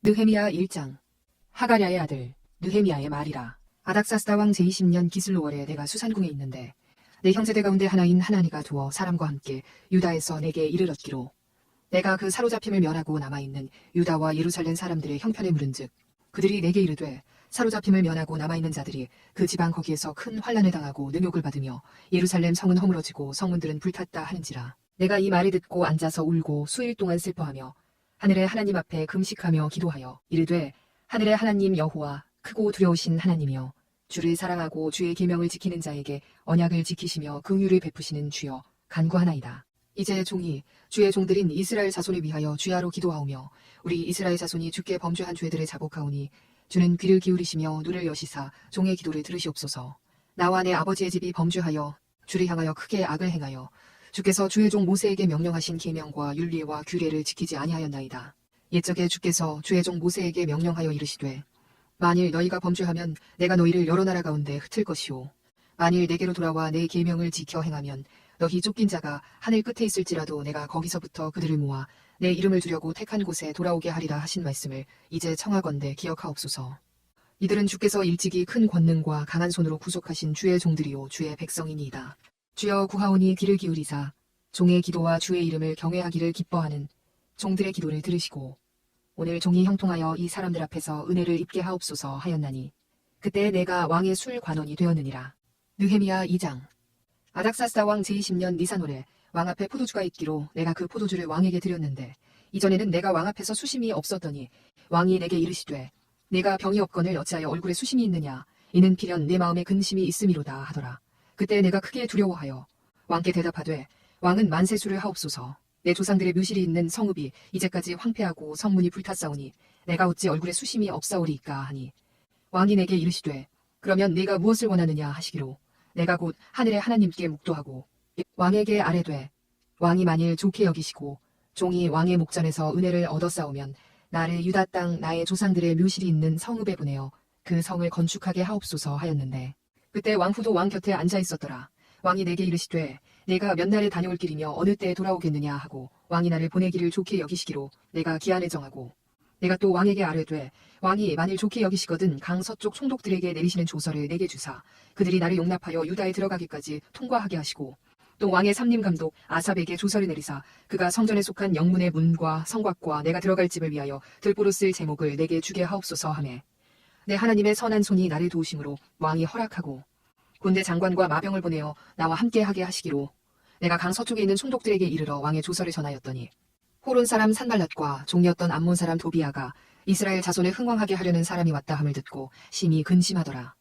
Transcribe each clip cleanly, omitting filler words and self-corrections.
느헤미야 1장. 하가랴의 아들 느헤미야의 말이라. 아닥사스다 왕 제20년 기슬로월에 내가 수산궁에 있는데 내 형제들 가운데 하나인 하나니가 두어 사람과 함께 유다에서 내게 이를 얻기로 내가 그 사로잡힘을 면하고 남아있는 유다와 예루살렘 사람들의 형편에 물은즉 그들이 내게 이르되 사로잡힘을 면하고 남아있는 자들이 그 지방 거기에서 큰 환난을 당하고 능욕을 받으며 예루살렘 성은 허물어지고 성문들은 불탔다 하는지라. 내가 이 말을 듣고 앉아서 울고 수일 동안 슬퍼하며 하늘의 하나님 앞에 금식하며 기도하여 이르되 하늘의 하나님 여호와 크고 두려우신 하나님이여 주를 사랑하고 주의 계명을 지키는 자에게 언약을 지키시며 긍휼을 베푸시는 주여 간구하나이다. 이제 종이 주의 종들인 이스라엘 자손을 위하여 주야로 기도하오며 우리 이스라엘 자손이 주께 범죄한 죄들을 자복하오니 주는 귀를 기울이시며 눈을 여시사 종의 기도를 들으시옵소서. 나와 내 아버지의 집이 범죄하여 주를 향하여 크게 악을 행하여 주께서 주의 종 모세에게 명령하신 계명과 율례와 규례를 지키지 아니하였나이다. 옛적에 주께서 주의 종 모세에게 명령하여 이르시되 만일 너희가 범죄하면 내가 너희를 여러 나라 가운데 흩을 것이오. 만일 내게로 돌아와 내 계명을 지켜 행하면 너희 쫓긴 자가 하늘 끝에 있을지라도 내가 거기서부터 그들을 모아 내 이름을 두려고 택한 곳에 돌아오게 하리라 하신 말씀을 이제 청하건대 기억하옵소서. 이들은 주께서 일찍이 큰 권능과 강한 손으로 구속하신 주의 종들이요 주의 백성이니이다. 주여 구하오니 귀를 기울이사 종의 기도와 주의 이름을 경외하기를 기뻐하는 종들의 기도를 들으시고 오늘 종이 형통하여 이 사람들 앞에서 은혜를 입게 하옵소서 하였나니 그때 내가 왕의 술 관원이 되었느니라. 느헤미야 2장. 아닥사스다 왕 제20년 니산월에 왕 앞에 포도주가 있기로 내가 그 포도주를 왕에게 드렸는데 이전에는 내가 왕 앞에서 수심이 없었더니 왕이 내게 이르시되 내가 병이 없거늘 어찌하여 얼굴에 수심이 있느냐 이는 필연 내 마음에 근심이 있음이로다 하더라. 그때 내가 크게 두려워하여 왕께 대답하되 왕은 만세수를 하옵소서. 내 조상들의 묘실이 있는 성읍이 이제까지 황폐하고 성문이 불탔사오니 내가 어찌 얼굴에 수심이 없사오리이까 하니 왕이 내게 이르시되 그러면 네가 무엇을 원하느냐 하시기로 내가 곧 하늘의 하나님께 묵도하고 왕에게 아뢰되 왕이 만일 좋게 여기시고 종이 왕의 목전에서 은혜를 얻어싸우면 나를 유다 땅 나의 조상들의 묘실이 있는 성읍에 보내어 그 성을 건축하게 하옵소서 하였는데 그때 왕후도 왕 곁에 앉아 있었더라. 왕이 내게 이르시되 내가 몇 날에 다녀올 길이며 어느 때에 돌아오겠느냐 하고 왕이 나를 보내기를 좋게 여기시기로 내가 기한을 정하고 내가 또 왕에게 아뢰되 왕이 만일 좋게 여기시거든 강 서쪽 총독들에게 내리시는 조서를 내게 주사 그들이 나를 용납하여 유다에 들어가기까지 통과하게 하시고 또 왕의 삼림 감독 아삽에게 조서를 내리사 그가 성전에 속한 영문의 문과 성곽과 내가 들어갈 집을 위하여 들보로 쓸 제목을 내게 주게 하옵소서 하매 내 하나님의 선한 손이 나를 도우심으로 왕이 허락하고 군대 장관과 마병을 보내어 나와 함께 하게 하시기로 내가 강 서쪽에 있는 총독들에게 이르러 왕의 조서를 전하였더니 호론 사람 산발랏과 종이었던 암몬 사람 도비아가 이스라엘 자손을 흥왕하게 하려는 사람이 왔다 함을 듣고 심히 근심하더라.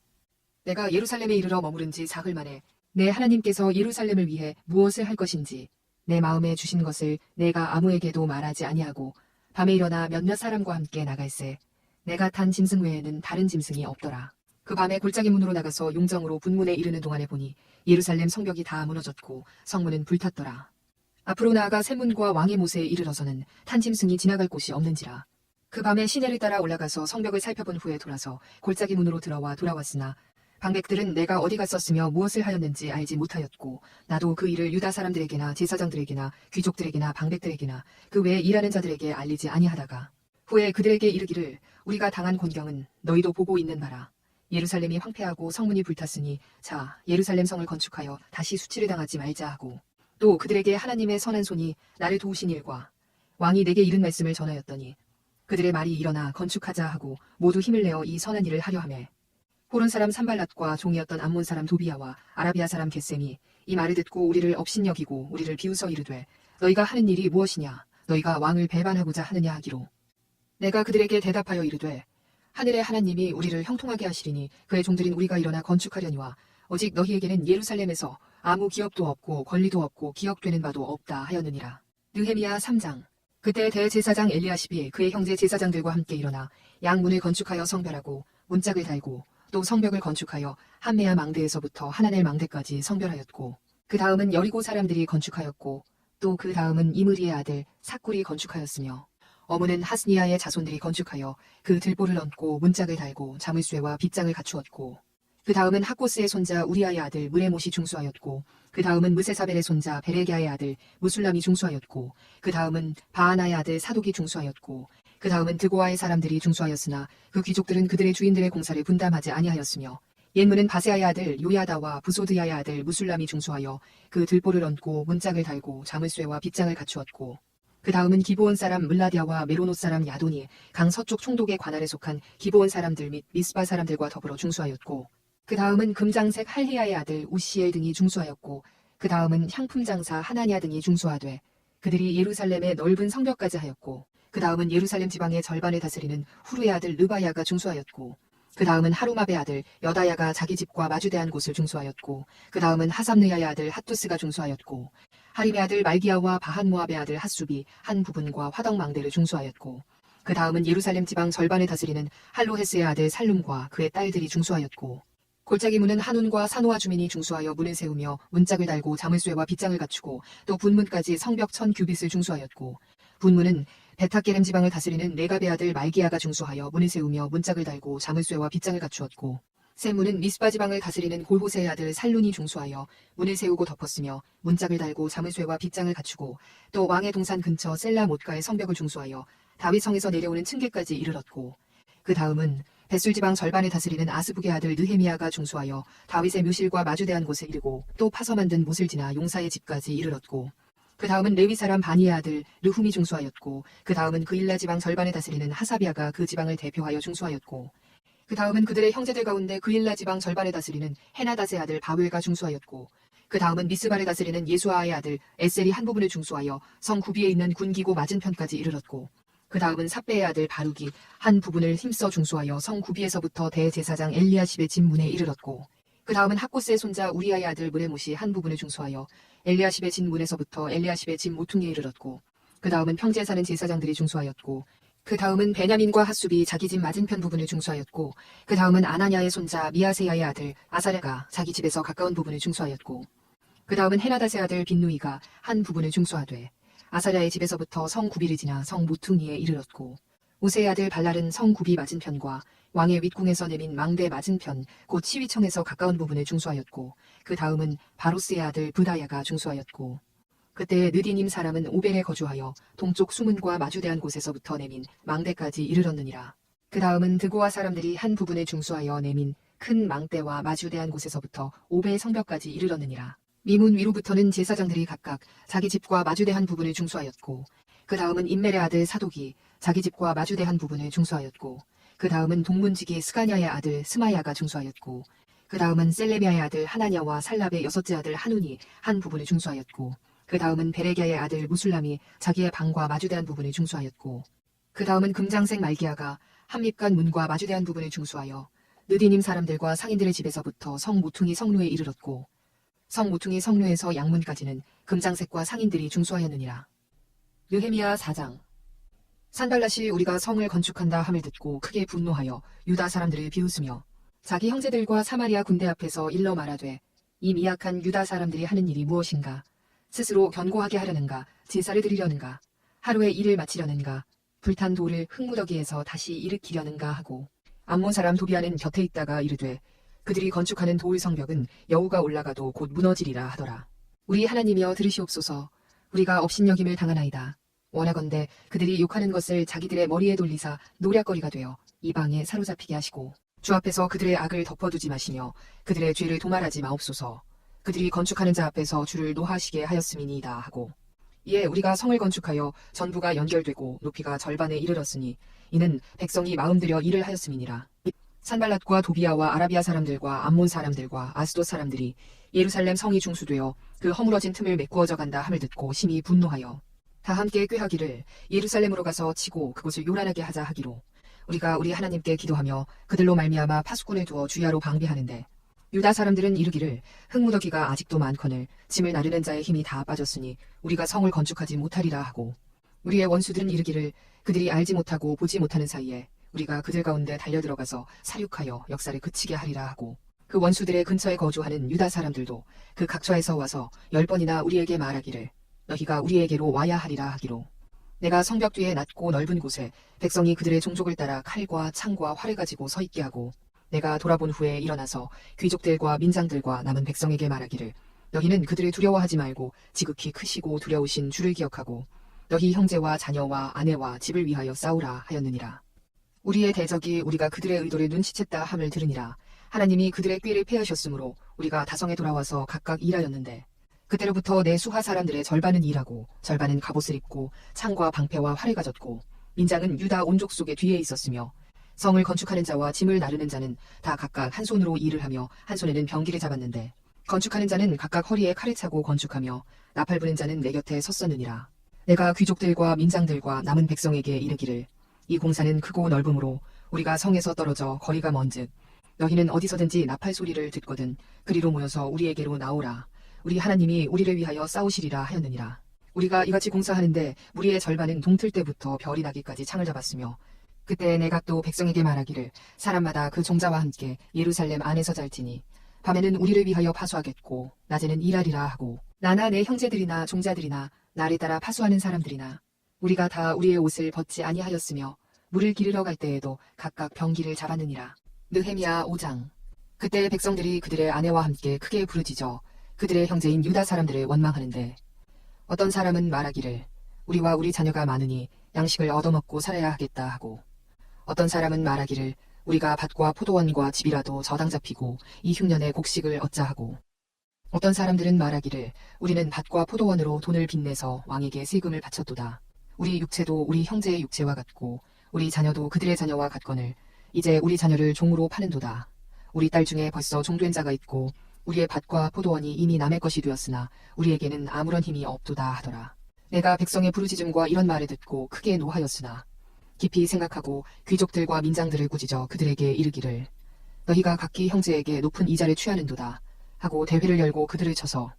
내가 예루살렘에 이르러 머무른 지 사흘 만에 내 하나님께서 예루살렘을 위해 무엇을 할 것인지 내 마음에 주신 것을 내가 아무에게도 말하지 아니하고 밤에 일어나 몇몇 사람과 함께 나갈새 내가 탄 짐승 외에는 다른 짐승이 없더라. 그 밤에 골짜기 문으로 나가서 용정으로 분문에 이르는 동안에 보니 예루살렘 성벽이 다 무너졌고 성문은 불탔더라. 앞으로 나아가 샘문과 왕의 못에 이르러서는 탄 짐승이 지나갈 곳이 없는지라. 그 밤에 시내를 따라 올라가서 성벽을 살펴본 후에 돌아서 골짜기 문으로 들어와 돌아왔으나 방백들은 내가 어디 갔었으며 무엇을 하였는지 알지 못하였고 나도 그 일을 유다 사람들에게나 제사장들에게나 귀족들에게나 방백들에게나 그 외에 일하는 자들에게 알리지 아니하다가 후에 그들에게 이르기를 우리가 당한 곤경은 너희도 보고 있는 바라. 예루살렘이 황폐하고 성문이 불탔으니 자 예루살렘 성을 건축하여 다시 수치를 당하지 말자 하고 또 그들에게 하나님의 선한 손이 나를 도우신 일과 왕이 내게 이른 말씀을 전하였더니 그들의 말이 일어나 건축하자 하고 모두 힘을 내어 이 선한 일을 하려 하매 호론 사람 산발랏과 종이었던 암몬 사람 도비아와 아라비아 사람 겟셈이 이 말을 듣고 우리를 업신여기고 우리를 비웃어 이르되 너희가 하는 일이 무엇이냐 너희가 왕을 배반하고자 하느냐 하기로 내가 그들에게 대답하여 이르되 하늘의 하나님이 우리를 형통하게 하시리니 그의 종들인 우리가 일어나 건축하려니와 오직 너희에게는 예루살렘에서 아무 기업도 없고 권리도 없고 기억되는 바도 없다 하였느니라. 느헤미야 3장. 그때 대제사장 엘리야십이 그의 형제 제사장들과 함께 일어나 양문을 건축하여 성별하고 문짝을 달고 또 성벽을 건축하여 한메아 망대에서부터 하나넬 망대까지 성별하였고 그 다음은 여리고 사람들이 건축하였고 또 그 다음은 이므리의 아들 삭굴이 건축하였으며 어무는 하스니아의 자손들이 건축하여 그 들보를 얹고 문짝을 달고 자물쇠와 빗장을 갖추었고 그 다음은 학고스의 손자 우리아의 아들 무레못이 중수하였고 그 다음은 무세사벨의 손자 베레기아의 아들 무술람이 중수하였고 그 다음은 바하나의 아들 사독이 중수하였고 그 다음은 드고아의 사람들이 중수하였으나 그 귀족들은 그들의 주인들의 공사를 분담하지 아니하였으며 옛문은 바세아의 아들 요야다와 부소드야의 아들 무술람이 중수하여 그 들보를 얹고 문짝을 달고 자물쇠와 빗장을 갖추었고 그 다음은 기브온 사람 물라디아와 메로노 사람 야돈이 강 서쪽 총독의 관할에 속한 기브온 사람들 및 미스바 사람들과 더불어 중수하였고 그 다음은 금장색 할헤야의 아들 우시엘 등이 중수하였고 그 다음은 향품 장사 하나니아 등이 중수하되 그들이 예루살렘의 넓은 성벽까지 하였고 그 다음은 예루살렘 지방의 절반을 다스리는 후르의 아들 르바야가 중수하였고 그 다음은 하루마베 아들 여다야가 자기 집과 마주대한 곳을 중수하였고 그 다음은 하삼느야의 아들 핫투스가 중수하였고 하림의 아들 말기야와 바한모압의 아들 핫수비 한 부분과 화덕망대를 중수하였고 그 다음은 예루살렘 지방 절반을 다스리는 할로헤스의 아들 살룸과 그의 딸들이 중수하였고 골짜기 문은 한운과 사노아 주민이 중수하여 문을 세우며 문짝을 달고 자물쇠와 빗장을 갖추고 또 분문까지 성벽 1000규빗을 중수하였고 분문은 베타게렘 지방을 다스리는 네갑의 아들 말기야가 중수하여 문을 세우며 문짝을 달고 자물쇠와 빗장을 갖추었고 셈문은 미스바 지방을 다스리는 골호세의 아들 살룬이 중수하여 문을 세우고 덮었으며 문짝을 달고 자물쇠와 빗장을 갖추고 또 왕의 동산 근처 셀라 못가의 성벽을 중수하여 다윗성에서 내려오는 층계까지 이르렀고 그 다음은 벳술 지방 절반을 다스리는 아스북의 아들 느헤미야가 중수하여 다윗의 묘실과 마주대한 곳에 이르고 또 파서 만든 못을 지나 용사의 집까지 이르렀고 그 다음은 레위 사람 바니의 아들 르훔이 중수하였고 그 다음은 그일라 지방 절반을 다스리는 하사비아가 그 지방을 대표하여 중수하였고 그 다음은 그들의 형제들 가운데 그일라 지방 절반을 다스리는 헤나닷의 아들 바웰가 중수하였고 그 다음은 미스바를 다스리는 예수아의 아들 에셀이 한 부분을 중수하여 성 구비에 있는 군기고 맞은편까지 이르렀고 그 다음은 삽베의 아들 바룩이 한 부분을 힘써 중수하여 성 구비에서부터 대제사장 엘리야십의 집 문에 이르렀고 그 다음은 학고스의 손자 우리아의 아들 무레못이 한 부분을 중수하여 엘리야십의 집 문에서부터 엘리야십의 집 모퉁이에 이르렀고 그 다음은 평지에 사는 제사장들이 중수하였고 그 다음은 베냐민과 핫숲이 자기 집 맞은편 부분을 중수하였고 그 다음은 아나냐의 손자 미아세야의 아들 아사랴가 자기 집에서 가까운 부분을 중수하였고 그 다음은 헤나닷의 아들 빈누이가 한 부분을 중수하되 아사랴의 집에서부터 성 구비를 지나 성 모퉁이에 이르렀고 우세의 아들 발랄은 성 구비 맞은편과 왕의 윗궁에서 내민 망대 맞은편 곧 치위청에서 가까운 부분을 중수하였고 그 다음은 바로스의 아들 부다야가 중수하였고 그때 느디님 사람은 오벨에 거주하여 동쪽 수문과 마주대한 곳에서부터 내민 망대까지 이르렀느니라. 그 다음은 드고아 사람들이 한 부분을 중수하여 내민 큰 망대와 마주대한 곳에서부터 오벨 성벽까지 이르렀느니라. 미문 위로부터는 제사장들이 각각 자기 집과 마주대한 부분을 중수하였고 그 다음은 임멜의 아들 사독이 자기 집과 마주대한 부분을 중수하였고 그 다음은 동문지기 스가냐의 아들 스마야가 중수하였고 그 다음은 셀레미아의 아들 하나냐와 살랍의 여섯째 아들 한운이 한 부분을 중수하였고 그 다음은 베레기야의 아들 무술람이 자기의 방과 마주대한 부분을 중수하였고 그 다음은 금장색 말기야가 한밉간 문과 마주대한 부분을 중수하여 느디님 사람들과 상인들의 집에서부터 성 모퉁이 성루에 이르렀고 성 모퉁이 성루에서 양문까지는 금장색과 상인들이 중수하였느니라. 느헤미야 4장. 산발랏이 우리가 성을 건축한다 함을 듣고 크게 분노하여 유다 사람들을 비웃으며 자기 형제들과 사마리아 군대 앞에서 일러 말하되 이 미약한 유다 사람들이 하는 일이 무엇인가? 스스로 견고하게 하려는가? 제사를 드리려는가? 하루에 일을 마치려는가? 불탄 돌을 흙무더기에서 다시 일으키려는가 하고 암몬 사람 도비아는 곁에 있다가 이르되 그들이 건축하는 돌 성벽은 여우가 올라가도 곧 무너지리라 하더라. 우리 하나님이여 들으시옵소서. 우리가 업신여김을 당하나이다. 원하건대 그들이 욕하는 것을 자기들의 머리에 돌리사 노략거리가 되어 이방에 사로잡히게 하시고 주 앞에서 그들의 악을 덮어두지 마시며 그들의 죄를 도말하지 마옵소서. 그들이 건축하는 자 앞에서 주를 노하시게 하였음이니이다 하고 이에 우리가 성을 건축하여 전부가 연결되고 높이가 절반에 이르렀으니 이는 백성이 마음들여 일을 하였음이니라. 산발랏과 도비아와 아라비아 사람들과 암몬 사람들과 아스돗 사람들이 예루살렘 성이 중수되어 그 허물어진 틈을 메꾸어져 간다 함을 듣고 심히 분노하여 다 함께 꾀하기를 예루살렘으로 가서 치고 그곳을 요란하게 하자 하기로 우리가 우리 하나님께 기도하며 그들로 말미암아 파수꾼을 두어 주야로 방비하는데 유다 사람들은 이르기를 흙무더기가 아직도 많거늘 짐을 나르는 자의 힘이 다 빠졌으니 우리가 성을 건축하지 못하리라 하고 우리의 원수들은 이르기를 그들이 알지 못하고 보지 못하는 사이에 우리가 그들 가운데 달려들어가서 사륙하여 역사를 그치게 하리라 하고 그 원수들의 근처에 거주하는 유다 사람들도 그 각처에서 와서 10번이나 우리에게 말하기를 너희가 우리에게로 와야 하리라 하기로 내가 성벽 뒤에 낮고 넓은 곳에 백성이 그들의 종족을 따라 칼과 창과 활을 가지고 서 있게 하고 내가 돌아본 후에 일어나서 귀족들과 민장들과 남은 백성에게 말하기를 너희는 그들을 두려워하지 말고 지극히 크시고 두려우신 주를 기억하고 너희 형제와 자녀와 아내와 집을 위하여 싸우라 하였느니라. 우리의 대적이 우리가 그들의 의도를 눈치챘다 함을 들으니라. 하나님이 그들의 꾀를 패하셨으므로 우리가 다성에 돌아와서 각각 일하였는데 그때로부터 내 수하 사람들의 절반은 일하고 절반은 갑옷을 입고 창과 방패와 활을 가졌고 민장은 유다 온족 속에 뒤에 있었으며 성을 건축하는 자와 짐을 나르는 자는 다 각각 한 손으로 일을 하며 한 손에는 병기를 잡았는데 건축하는 자는 각각 허리에 칼을 차고 건축하며 나팔 부는 자는 내 곁에 섰었느니라. 내가 귀족들과 민장들과 남은 백성에게 이르기를 이 공사는 크고 넓음으로 우리가 성에서 떨어져 거리가 먼즉 너희는 어디서든지 나팔 소리를 듣거든 그리로 모여서 우리에게로 나오라. 우리 하나님이 우리를 위하여 싸우시리라 하였느니라. 우리가 이같이 공사하는데 무리의 절반은 동틀 때부터 별이 나기까지 창을 잡았으며 그때 내가 또 백성에게 말하기를 사람마다 그 종자와 함께 예루살렘 안에서 잘지니 밤에는 우리를 위하여 파수하겠고 낮에는 일하리라 하고 나나 내 형제들이나 종자들이나 나를 따라 파수하는 사람들이나 우리가 다 우리의 옷을 벗지 아니하였으며 물을 기르러 갈 때에도 각각 병기를 잡았느니라. 느헤미야 5장. 그때 백성들이 그들의 아내와 함께 크게 부르짖어 그들의 형제인 유다 사람들을 원망하는데 어떤 사람은 말하기를 우리와 우리 자녀가 많으니 양식을 얻어먹고 살아야 하겠다 하고 어떤 사람은 말하기를 우리가 밭과 포도원과 집이라도 저당 잡히고 이 흉년에 곡식을 얻자 하고 어떤 사람들은 말하기를 우리는 밭과 포도원으로 돈을 빚내서 왕에게 세금을 바쳤도다. 우리 육체도 우리 형제의 육체와 같고 우리 자녀도 그들의 자녀와 같거늘 이제 우리 자녀를 종으로 파는도다. 우리 딸 중에 벌써 종된 자가 있고 우리의 밭과 포도원이 이미 남의 것이 되었으나 우리에게는 아무런 힘이 없도다 하더라. 내가 백성의 부르짖음과 이런 말을 듣고 크게 노하였으나 깊이 생각하고 귀족들과 민장들을 꾸짖어 그들에게 이르기를 너희가 각기 형제에게 높은 이자를 취하는도다 하고 대회를 열고 그들을 쳐서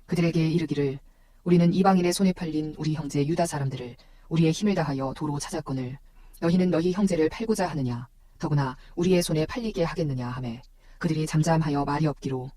그들에게 이르기를 우리는 이방인의 손에 팔린 우리 형제 유다 사람들을 우리의 힘을 다하여 도로 찾았거늘 너희는 너희 형제를 팔고자 하느냐 더구나 우리의 손에 팔리게 하겠느냐 하매 그들이 잠잠하여 말이 없기로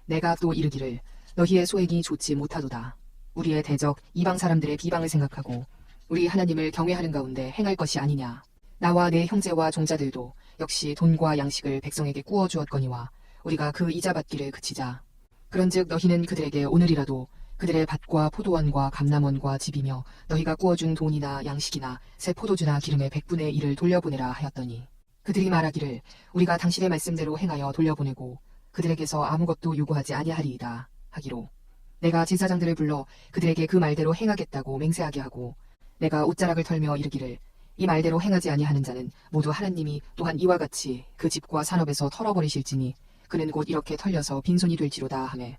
내가 또 이르기를 너희의 소액이 좋지 못하도다. 우리의 대적 이방 사람들의 비방을 생각하고 우리 하나님을 경외하는 가운데 행할 것이 아니냐. 나와 내 형제와 종자들도 역시 돈과 양식을 백성에게 꾸어 주었거니와 우리가 그 이자 받기를 그치자. 그런즉 너희는 그들에게 오늘이라도 그들의 밭과 포도원과 감람원과 집이며 너희가 꾸어준 돈이나 양식이나 새 포도주나 기름의 100분의 1을 돌려보내라 하였더니 그들이 말하기를 우리가 당신의 말씀대로 행하여 돌려보내고 그들에게서 아무것도 요구하지 아니하리이다 하기로 내가 제사장들을 불러 그들에게 그 말대로 행하겠다고 맹세하게 하고 내가 옷자락을 털며 이르기를 이 말대로 행하지 아니하는 자는 모두 하나님이 또한 이와 같이 그 집과 산업에서 털어버리실지니 그는 곧 이렇게 털려서 빈손이 될지로다 하매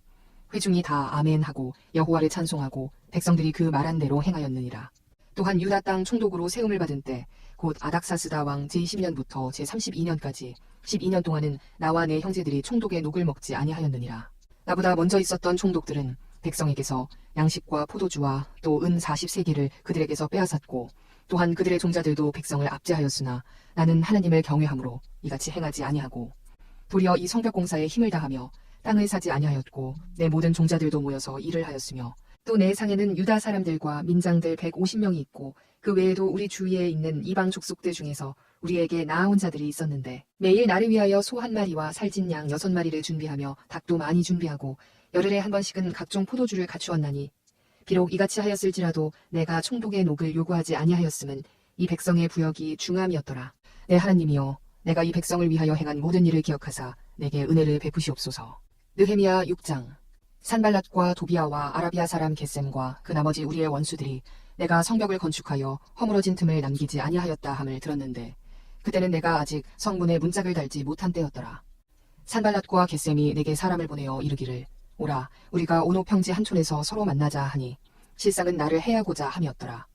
회중이 다 아멘하고 여호와를 찬송하고 백성들이 그 말한 대로 행하였느니라. 또한 유다 땅 총독으로 세움을 받은 때 곧 아닥사스다 왕 제20년부터 제32년까지 12년 동안은 나와 내 형제들이 총독의 녹을 먹지 아니하였느니라. 나보다 먼저 있었던 총독들은 백성에게서 양식과 포도주와 또 은 40세기를 그들에게서 빼앗았고 또한 그들의 종자들도 백성을 압제하였으나 나는 하나님을 경외함으로 이같이 행하지 아니하고 도리어 이 성벽 공사에 힘을 다하며 땅을 사지 아니하였고 내 모든 종자들도 모여서 일을 하였으며 또 내 상에는 유다 사람들과 민장들 150명이 있고 그 외에도 우리 주위에 있는 이방 족속들 중에서 우리에게 나아온 자들이 있었는데 매일 나를 위하여 소 한 마리와 살찐 양 6마리를 준비하며 닭도 많이 준비하고 열흘에 한 번씩은 각종 포도주를 갖추었나니 비록 이같이 하였을지라도 내가 총독의 녹을 요구하지 아니하였음은 이 백성의 부역이 중함이었더라. 내 하나님이여 내가 이 백성을 위하여 행한 모든 일을 기억하사 내게 은혜를 베푸시옵소서. 느헤미야 6장. 산발랏과 도비아와 아라비아 사람 겟셈과 그 나머지 우리의 원수들이 내가 성벽을 건축하여 허물어진 틈을 남기지 아니하였다 함을 들었는데 그때는 내가 아직 성문에 문짝을 달지 못한 때였더라. 산발랏과 겟셈이 내게 사람을 보내어 이르기를 오라 우리가 오노 평지 한촌에서 서로 만나자 하니 실상은 나를 해하고자 함이었더라.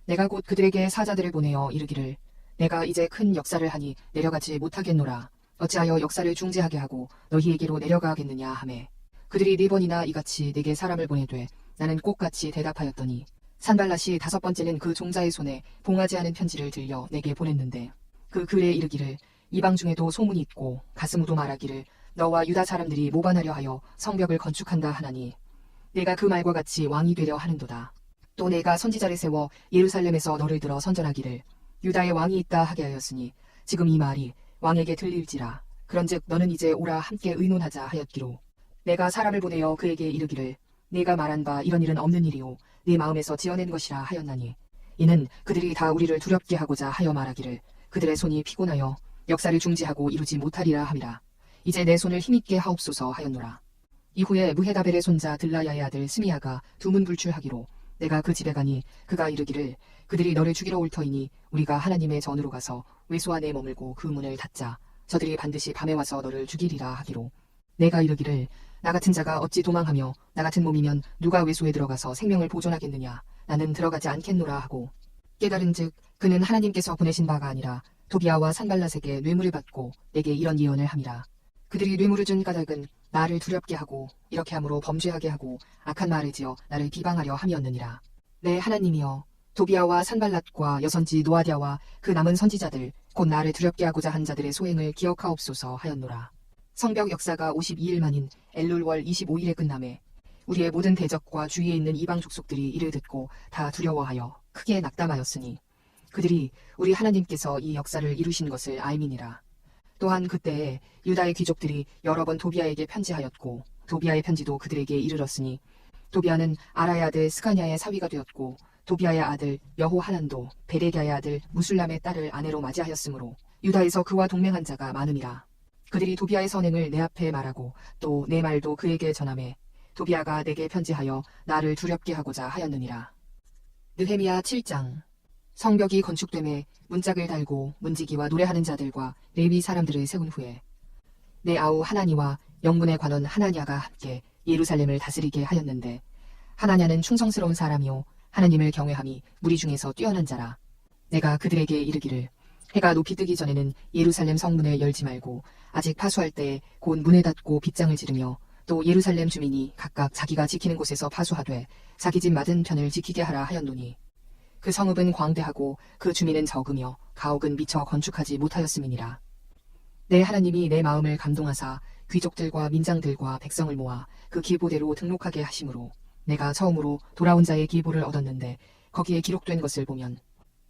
내가 곧 그들에게 사자들을 보내어 이르기를 내가 이제 큰 역사를 하니 내려가지 못하겠노라. 어찌하여 역사를 중지하게 하고 너희에게로 내려가겠느냐 하매 그들이 4번이나 이같이 내게 사람을 보내되 나는 꼭같이 대답하였더니 산발랏이 5번째는 그 종자의 손에 봉하지 않은 편지를 들려 내게 보냈는데 그 글에 이르기를 이방 중에도 소문이 있고 가스무도 말하기를 너와 유다 사람들이 모반하려 하여 성벽을 건축한다 하나니 내가 그 말과 같이 왕이 되려 하는도다. 또 내가 선지자를 세워 예루살렘에서 너를 들어 선전하기를 유다의 왕이 있다 하게 하였으니 지금 이 말이 왕에게 들릴지라. 그런즉 너는 이제 오라 함께 의논하자 하였기로 내가 사람을 보내어 그에게 이르기를 네가 말한 바 이런 일은 없는 일이오 네 마음에서 지어낸 것이라 하였나니 이는 그들이 다 우리를 두렵게 하고자 하여 말하기를 그들의 손이 피곤하여 역사를 중지하고 이루지 못하리라 함이라. 이제 내 손을 힘있게 하옵소서 하였노라. 이후에 무헤다벨의 손자 들라야의 아들 스미야가 두문불출하기로 내가 그 집에 가니 그가 이르기를 그들이 너를 죽이러 올 터이니 우리가 하나님의 전으로 가서 외소 안에 머물고 그 문을 닫자. 저들이 반드시 밤에 와서 너를 죽이리라 하기로 내가 이르기를 나 같은 자가 어찌 도망하며 나 같은 몸이면 누가 외소에 들어가서 생명을 보존하겠느냐. 나는 들어가지 않겠노라 하고 깨달은즉 그는 하나님께서 보내신 바가 아니라 도비아와 산발랏에게 뇌물을 받고 내게 이런 예언을 함이라. 그들이 뇌물을 준 까닭은 나를 두렵게 하고 이렇게 함으로 범죄하게 하고 악한 말을 지어 나를 비방하려 함이었느니라. 내 하나님이여 도비아와 산발랏과 여선지 노아디아와 그 남은 선지자들 곧 나를 두렵게 하고자 한 자들의 소행을 기억하옵소서 하였노라. 성벽 역사가 52일 만인 엘룰월 25일에 끝남에 우리의 모든 대적과 주위에 있는 이방 족속들이 이를 듣고 다 두려워하여 크게 낙담하였으니 그들이 우리 하나님께서 이 역사를 이루신 것을 알미니라. 또한 그때에 유다의 귀족들이 여러 번 도비아에게 편지하였고 도비아의 편지도 그들에게 이르렀으니 도비아는 아라의 아들 스가냐의 사위가 되었고 도비아의 아들 여호하난도 베레갸의 아들 무술람의 딸을 아내로 맞이하였으므로 유다에서 그와 동맹한 자가 많음이라. 그들이 도비아의 선행을 내 앞에 말하고 또 내 말도 그에게 전하매 도비아가 내게 편지하여 나를 두렵게 하고자 하였느니라. 느헤미야 7장. 성벽이 건축됨에 문짝을 달고 문지기와 노래하는 자들과 레위 사람들을 세운 후에 내 아우 하나니와 영문의 관원 하나냐가 함께 예루살렘을 다스리게 하였는데 하나냐는 충성스러운 사람이요 하나님을 경외함이 무리 중에서 뛰어난 자라. 내가 그들에게 이르기를 해가 높이 뜨기 전에는 예루살렘 성문을 열지 말고 아직 파수할 때에 곧 문을 닫고 빗장을 지르며 또 예루살렘 주민이 각각 자기가 지키는 곳에서 파수하되 자기 집 맞은편을 지키게 하라 하였노니 그 성읍은 광대하고 그 주민은 적으며 가옥은 미처 건축하지 못하였음이니라. 내 하나님이 내 마음을 감동하사 귀족들과 민장들과 백성을 모아 그 기보대로 등록하게 하심으로 내가 처음으로 돌아온 자의 기보를 얻었는데 거기에 기록된 것을 보면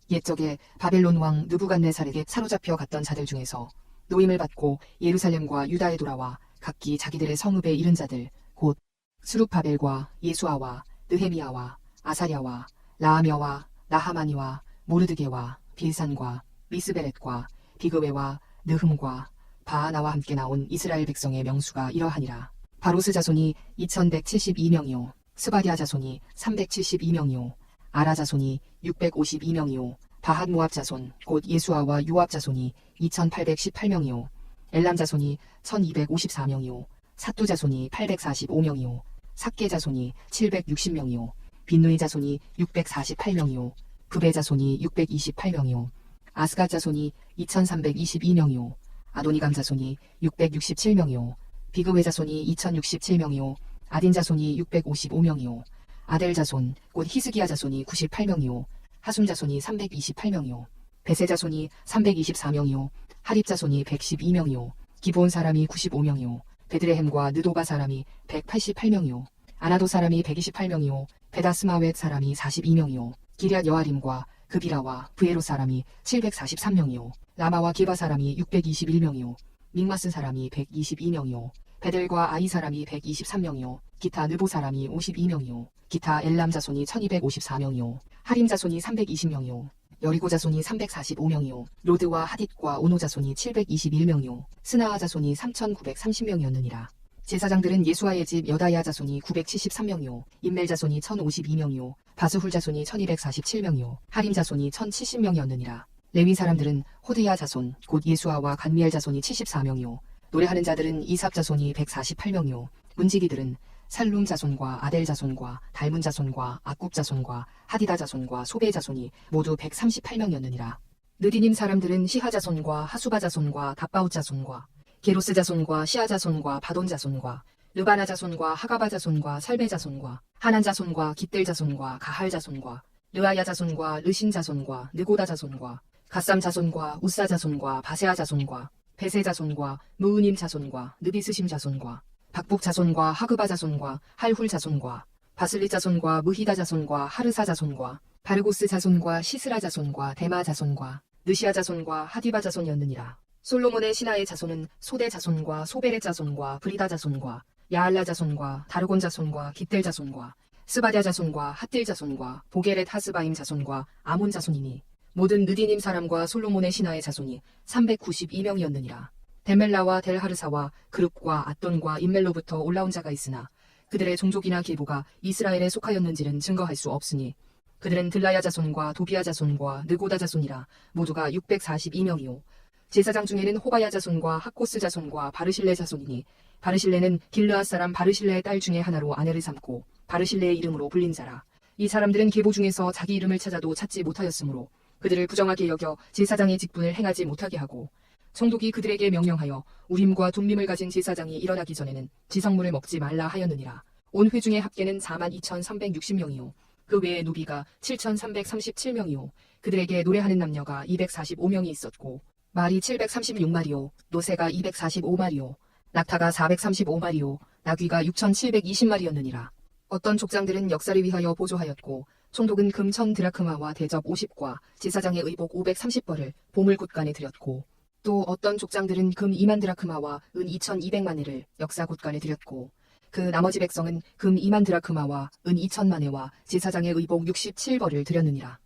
옛적에 바벨론 왕 느부갓네살에게 사로잡혀 갔던 자들 중에서 노임을 받고 예루살렘과 유다에 돌아와 각기 자기들의 성읍에 이른 자들 곧 수룹바벨과 예수아와 느헤미야와 아사랴와 라하며와 나하마니와 모르드게와 빌산과 미스베렛과 비그웨와 느흠과 바하나와 함께 나온 이스라엘 백성의 명수가 이러하니라. 바로스 자손이 2172명이요 스바디아 자손이 372명이요 아라 자손이 652명이요 바핫 모압 자손 곧 예수아와 요압 자손이 2818명이요 엘람 자손이 1254명이요 사뚜 자손이 845명이요 삭게 자손이 760명이요 빈누이 자손이 648명이요 부베 자손이 628명이요 아스갓 자손이 2322명이요 아도니감 자손이 667명이요 비그웨 자손이 2067명이요 아딘 자손이 655명이요 아델 자손 곧 히스기야 자손이 98명이요 하숨 자손이 328명이요 베세 자손이 324명이요 하립 자손이 112명이요 기브온 사람이 95명이요 베드레헴과 느도바 사람이 188명이요 아나도 사람이 128명이요 베다스마웻 사람이 42명이요 기럇 여아림과 그비라와 브에로 사람이 743명이요 라마와 기바 사람이 621명이요 믹마스 사람이 122명이요 베델과 아이 사람이 123명이요 기타 느보 사람이 52명이요 기타 엘람 자손이 1254명이요 하림 자손이 320명이요 여리고 자손이 345명이요 로드와 하딧과 오노 자손이 721명이요 스나아 자손이 3930명이었느니라. 제사장들은 예수아의 집 여다야 자손이 973명이요 인멜 자손이 1052명이요 바스훌 자손이 1247명이요 하림 자손이 1070명이었느니라. 레위 사람들은 호드야 자손 곧 예수아와 간미엘 자손이 74명이요 노래하는 자들은 이삽 자손이 148명이요 문지기들은 살룸 자손과 아델 자손과 달문 자손과 악굽 자손과 하디다 자손과 소베 자손이 모두 138명이었느니라. 느디님 사람들은 시하 자손과 하수바 자손과 답바웃 자손과 게로스 자손과 시아 자손과 바돈 자손과 르바나 자손과 하가바 자손과 살베 자손과 하난 자손과 깃델 자손과 가할 자손과 르아야 자손과 르신 자손과 느고다 자손과 갓삼 자손과 우사 자손과 바세아 자손과 베세 자손과 무으님 자손과 느비스심 자손과 박복 자손과 하그바 자손과 할훌 자손과 바슬리 자손과 무히다 자손과 하르사 자손과 바르고스 자손과 시스라 자손과 데마 자손과 느시아 자손과 하디바 자손이었느니라. 솔로몬의 신하의 자손은 소대 자손과 소베렛 자손과 브리다 자손과 야알라 자손과 다르곤 자손과 깃델 자손과 스바랴 자손과 핫딜 자손과 보게렛 하스바임 자손과 아몬 자손이니 모든 느디님 사람과 솔로몬의 신하의 자손이 392명이었느니라. 데멜라와 델하르사와 그룹과 앗돈과 인멜로부터 올라온 자가 있으나 그들의 종족이나 계보가 이스라엘에 속하였는지는 증거할 수 없으니 그들은 들라야 자손과 도비야 자손과 느고다 자손이라 모두가 642명이요. 제사장 중에는 호바야 자손과 학고스 자손과 바르실레 자손이니 바르실레는 길르앗 사람 바르실레의 딸 중에 하나로 아내를 삼고 바르실레의 이름으로 불린 자라. 이 사람들은 계보 중에서 자기 이름을 찾아도 찾지 못하였으므로 그들을 부정하게 여겨 제사장의 직분을 행하지 못하게 하고 총독이 그들에게 명령하여 우림과 둠밈을 가진 제사장이 일어나기 전에는 지성물을 먹지 말라 하였느니라. 온 회중의 합계는 42,360명이요. 그 외에 누비가 7,337명이요. 그들에게 노래하는 남녀가 245명이 있었고 말이 736마리요. 노새가 245마리요. 낙타가 435마리요. 나귀가 6,720마리였느니라. 어떤 족장들은 역사를 위하여 보조하였고 총독은 금 1,000드라크마와 대접 50과 제사장의 의복 530벌을 보물굿간에 드렸고 또 어떤 족장들은 금 2만 드라크마와 은 2,200만회를 역사굿간에 드렸고 그 나머지 백성은 금 2만 드라크마와 은 2,000만회와 제사장의 의복 67벌을 드렸느니라.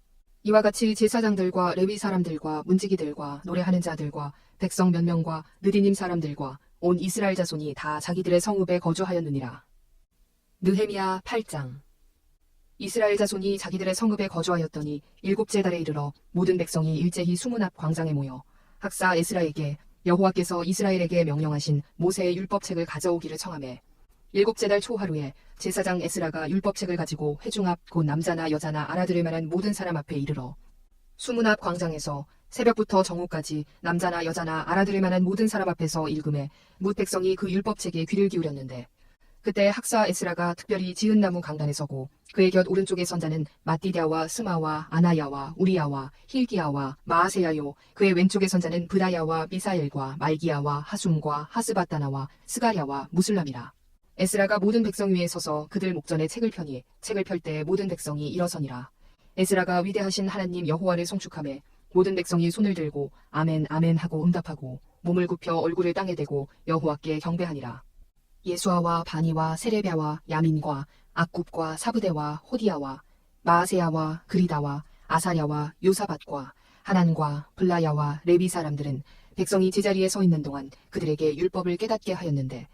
이와 같이 제사장들과 레위 사람들과 문지기들과 노래하는 자들과 백성 몇 명과 느디님 사람들과 온 이스라엘 자손이 다 자기들의 성읍에 거주하였느니라. 느헤미야 8장. 이스라엘 자손이 자기들의 성읍에 거주하였더니 일곱째 달에 이르러 모든 백성이 일제히 수문 앞 광장에 모여 학사 에스라에게 여호와께서 이스라엘에게 명령하신 모세의 율법책을 가져오기를 청하매 일곱째 달 초하루에 제사장 에스라가 율법책을 가지고 회중 앞 곧 남자나 여자나 알아들을 만한 모든 사람 앞에 이르러 수문 앞 광장에서 새벽부터 정오까지 남자나 여자나 알아들을 만한 모든 사람 앞에서 읽음에 뭇 백성이 그 율법책에 귀를 기울였는데 그때 학사 에스라가 특별히 지은 나무 강단에 서고 그의 곁 오른쪽에 선 자는 마띠랴와 스마와 아나야와 우리야와 힐기야와 마아세야요. 그의 왼쪽에 선 자는 브다야와 미사엘과 말기야와 하숨과 하스바다나와 스가랴와 무술람이라. 에스라가 모든 백성 위에 서서 그들 목전에 책을 펴니 책을 펼 때 모든 백성이 일어서니라. 에스라가 위대하신 하나님 여호와를 송축하매 모든 백성이 손을 들고 아멘 아멘 하고 응답하고 몸을 굽혀 얼굴을 땅에 대고 여호와께 경배하니라. 예수아와 바니와 세레비아와 야민과 악굽과 사브데와 호디야와 마아세야와 그리다와 아사랴와 요사밧과 하난과 블라야와 레비 사람들은 백성이 제자리에 서 있는 동안 그들에게 율법을 깨닫게 하였는데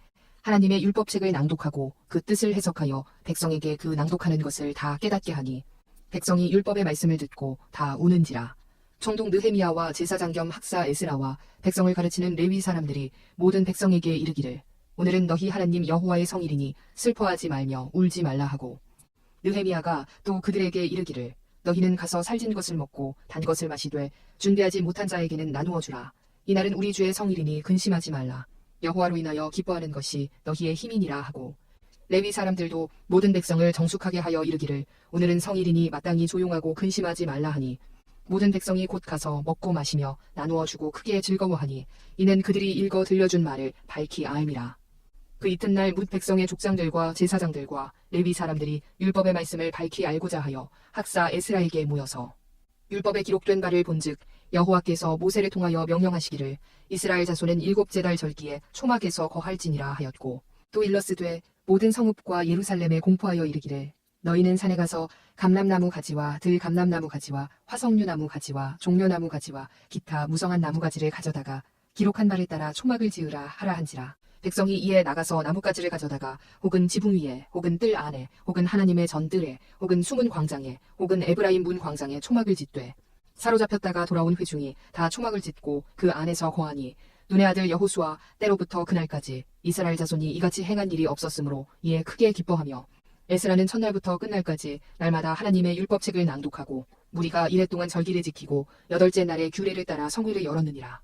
하나님의 율법책을 낭독하고 그 뜻을 해석하여 백성에게 그 낭독하는 것을 다 깨닫게 하니 백성이 율법의 말씀을 듣고 다 우는지라. 총독 느헤미야와 제사장 겸 학사 에스라와 백성을 가르치는 레위 사람들이 모든 백성에게 이르기를 오늘은 너희 하나님 여호와의 성일이니 슬퍼하지 말며 울지 말라 하고 느헤미야가 또 그들에게 이르기를 너희는 가서 살진 것을 먹고 단 것을 마시되 준비하지 못한 자에게는 나누어 주라. 이날은 우리 주의 성일이니 근심하지 말라. 여호와로 인하여 기뻐하는 것이 너희의 힘이니라 하고 레위 사람들도 모든 백성을 정숙하게 하여 이르기를 오늘은 성일이니 마땅히 조용하고 근심하지 말라 하니 모든 백성이 곧 가서 먹고 마시며 나누어 주고 크게 즐거워하니 이는 그들이 읽어 들려준 말을 밝히 아음이라. 그 이튿날 뭇 백성의 족장들과 제사장들과 레위 사람들이 율법의 말씀을 밝히 알고자 하여 학사 에스라에게 모여서 율법에 기록된 바를 본즉 여호와께서 모세를 통하여 명령하시기를 이스라엘 자손은 일곱째 달 절기에 초막에서 거할지니라 하였고 또 일러스되 모든 성읍과 예루살렘에 공포하여 이르기를 너희는 산에 가서 감람나무 가지와 들감람나무 가지와 화석류나무 가지와 종려나무 가지와 기타 무성한 나무 가지를 가져다가 기록한 바를 따라 초막을 지으라 하라 한지라. 백성이 이에 나가서 나뭇가지를 가져다가 혹은 지붕 위에 혹은 뜰 안에 혹은 하나님의 전뜰에 혹은 수문 광장에 혹은 에브라임 문 광장에 초막을 짓되 사로잡혔다가 돌아온 회중이 다 초막을 짓고 그 안에서 거하니 눈의 아들 여호수아 때로부터 그날까지 이스라엘 자손이 이같이 행한 일이 없었으므로 이에 크게 기뻐하며 에스라는 첫날부터 끝날까지 날마다 하나님의 율법책을 낭독하고 무리가 이랫동안 절기를 지키고 여덟째 날에 규례를 따라 성회를 열었느니라.